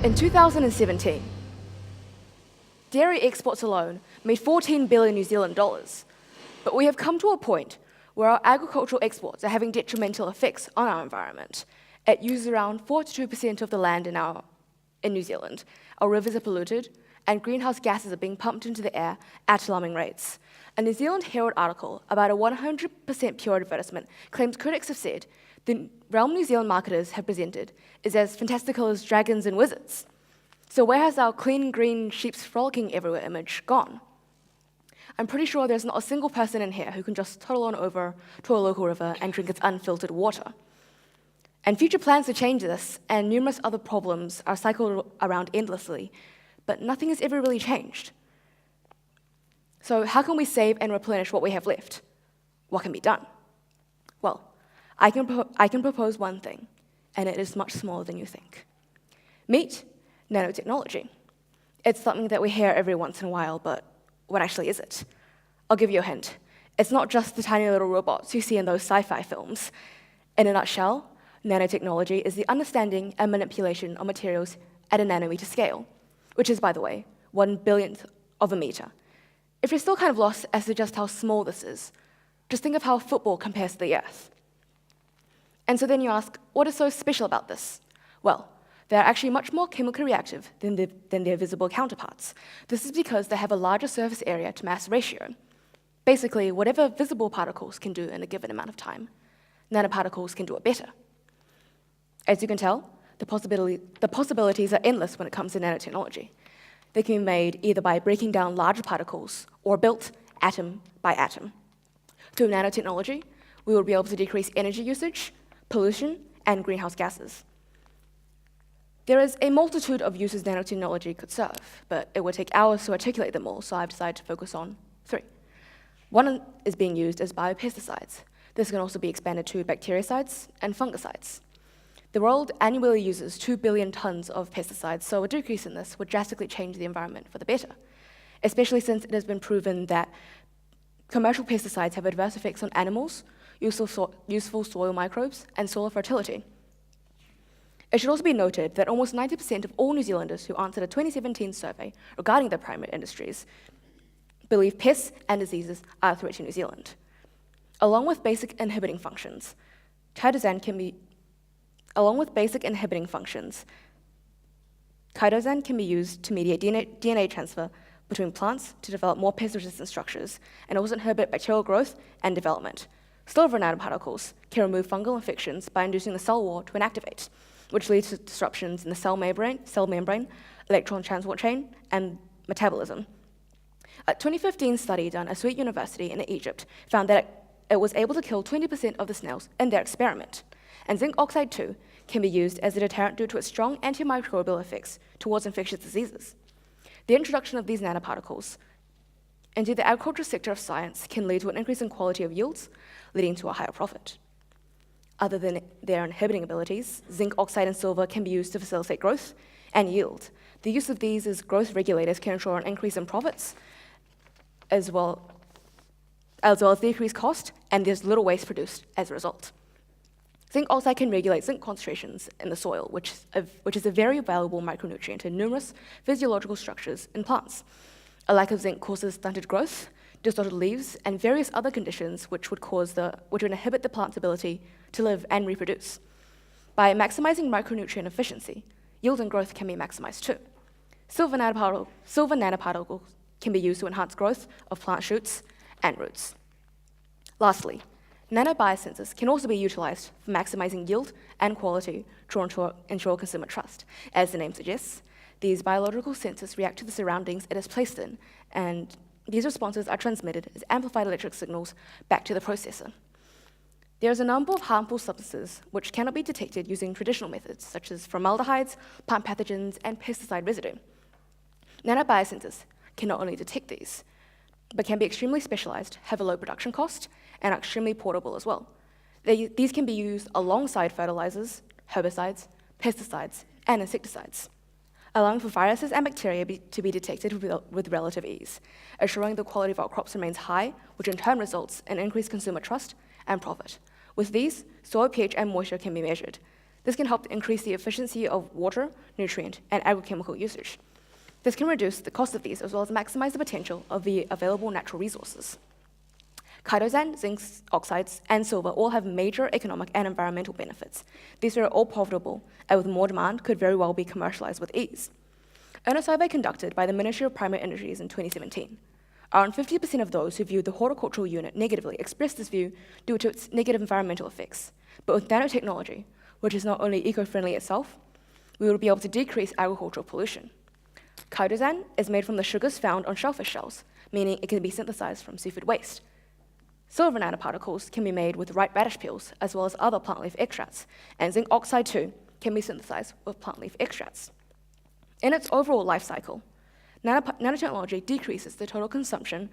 In 2017, dairy exports alone made 14 billion New Zealand dollars. But we have come to a point where our agricultural exports are having detrimental effects on our environment. It uses around 42% of the land in New Zealand. Our rivers are polluted, and greenhouse gases are being pumped into the air at alarming rates. A New Zealand Herald article about a 100% pure advertisement claims critics have said the realm New Zealand marketers have presented is as fantastical as dragons and wizards. So where has our clean, green, sheeps frolicking everywhere image gone? I'm pretty sure there's not a single person in here who can just toddle on over to a local river and drink its unfiltered water. And future plans to change this and numerous other problems are cycled around endlessly, but nothing has ever really changed. So how can we save and replenish what we have left? What can be done? Well, I can propose one thing, and it is much smaller than you think. Meet nanotechnology. It's something that we hear every once in a while, but what actually is it? I'll give you a hint. It's not just the tiny little robots you see in those sci-fi films. In a nutshell, nanotechnology is the understanding and manipulation of materials at a nanometer scale, which is, by the way, 1/1000th of a meter. If you're still kind of lost as to just how small this is, just think of how football compares to the Earth. And so then you ask, what is so special about this? Well, they're actually much more chemically reactive than their visible counterparts. This is because they have a larger surface area to mass ratio. Basically, whatever visible particles can do in a given amount of time, nanoparticles can do it better. As you can tell, the possibilities are endless when it comes to nanotechnology. They can be made either by breaking down larger particles or built atom by atom. Through nanotechnology, we will be able to decrease energy usage, pollution, and greenhouse gases. There is a multitude of uses nanotechnology could serve, but it would take hours to articulate them all, so I've decided to focus on 3. One is being used as biopesticides. This can also be expanded to bactericides and fungicides. The world annually uses 2 billion tons of pesticides, so a decrease in this would drastically change the environment for the better, especially since it has been proven that commercial pesticides have adverse effects on animals, useful soil microbes, and soil fertility. It should also be noted that almost 90% of all New Zealanders who answered a 2017 survey regarding their primary industries believe pests and diseases are a threat to New Zealand. Along with basic inhibiting functions, chitosan can be used to mediate DNA transfer between plants to develop more pest-resistant structures and also inhibit bacterial growth and development. Silver nanoparticles can remove fungal infections by inducing the cell wall to inactivate, which leads to disruptions in the cell membrane, electron transport chain, and metabolism. A 2015 study done at Sweet University in Egypt found that it was able to kill 20% of the snails in their experiment. And zinc oxide, too, can be used as a deterrent due to its strong antimicrobial effects towards infectious diseases. The introduction of these nanoparticles into the agricultural sector of science can lead to an increase in quality of yields, leading to a higher profit. Other than their inhibiting abilities, zinc oxide and silver can be used to facilitate growth and yield. The use of these as growth regulators can ensure an increase in profits, as well as decreased cost, and there's little waste produced as a result. Zinc oxide can regulate zinc concentrations in the soil, which is a very valuable micronutrient in numerous physiological structures in plants. A lack of zinc causes stunted growth, distorted leaves, and various other conditions which would inhibit the plant's ability to live and reproduce. By maximizing micronutrient efficiency, yield and growth can be maximized too. Silver nanoparticles can be used to enhance growth of plant shoots and roots. Lastly, nanobiosensors can also be utilized for maximizing yield and quality to ensure consumer trust. As the name suggests, these biological sensors react to the surroundings it is placed in, and these responses are transmitted as amplified electric signals back to the processor. There is a number of harmful substances which cannot be detected using traditional methods, such as formaldehydes, plant pathogens, and pesticide residue. Nanobiosensors can not only detect these, but can be extremely specialized, have a low production cost, and are extremely portable as well. These can be used alongside fertilizers, herbicides, pesticides, and insecticides, allowing for viruses and bacteria to be detected with relative ease, assuring the quality of our crops remains high, which in turn results in increased consumer trust and profit. With these, soil pH and moisture can be measured, This can help to increase the efficiency of water, nutrient, and agrochemical usage. This can reduce the cost of these as well as maximize the potential of the available natural resources. Chitosan, zinc oxides, and silver all have major economic and environmental benefits. These are all profitable, and with more demand, could very well be commercialized with ease. In a survey conducted by the Ministry of Primary Industries in 2017, around 50% of those who viewed the horticultural unit negatively expressed this view due to its negative environmental effects. But with nanotechnology, which is not only eco-friendly itself, we will be able to decrease agricultural pollution. Chitosan is made from the sugars found on shellfish shells, meaning it can be synthesized from seafood waste. Silver nanoparticles can be made with ripe radish peels, as well as other plant leaf extracts, and zinc oxide too can be synthesized with plant leaf extracts. In its overall life cycle, nanotechnology decreases the total consumption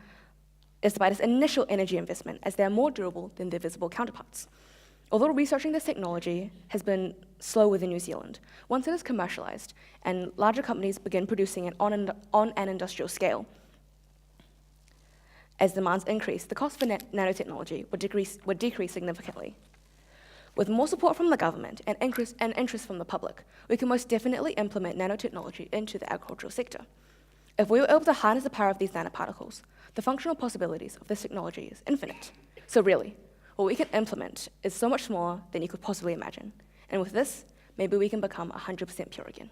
despite its initial energy investment, as they are more durable than their visible counterparts. Although researching this technology has been slow within New Zealand, once it is commercialized and larger companies begin producing it on an industrial scale, as demands increase, the cost for nanotechnology would decrease significantly. With more support from the government and interest from the public, we can most definitely implement nanotechnology into the agricultural sector. If we were able to harness the power of these nanoparticles, the functional possibilities of this technology is infinite. So really, what we can implement is so much smaller than you could possibly imagine. And with this, maybe we can become 100% pure again.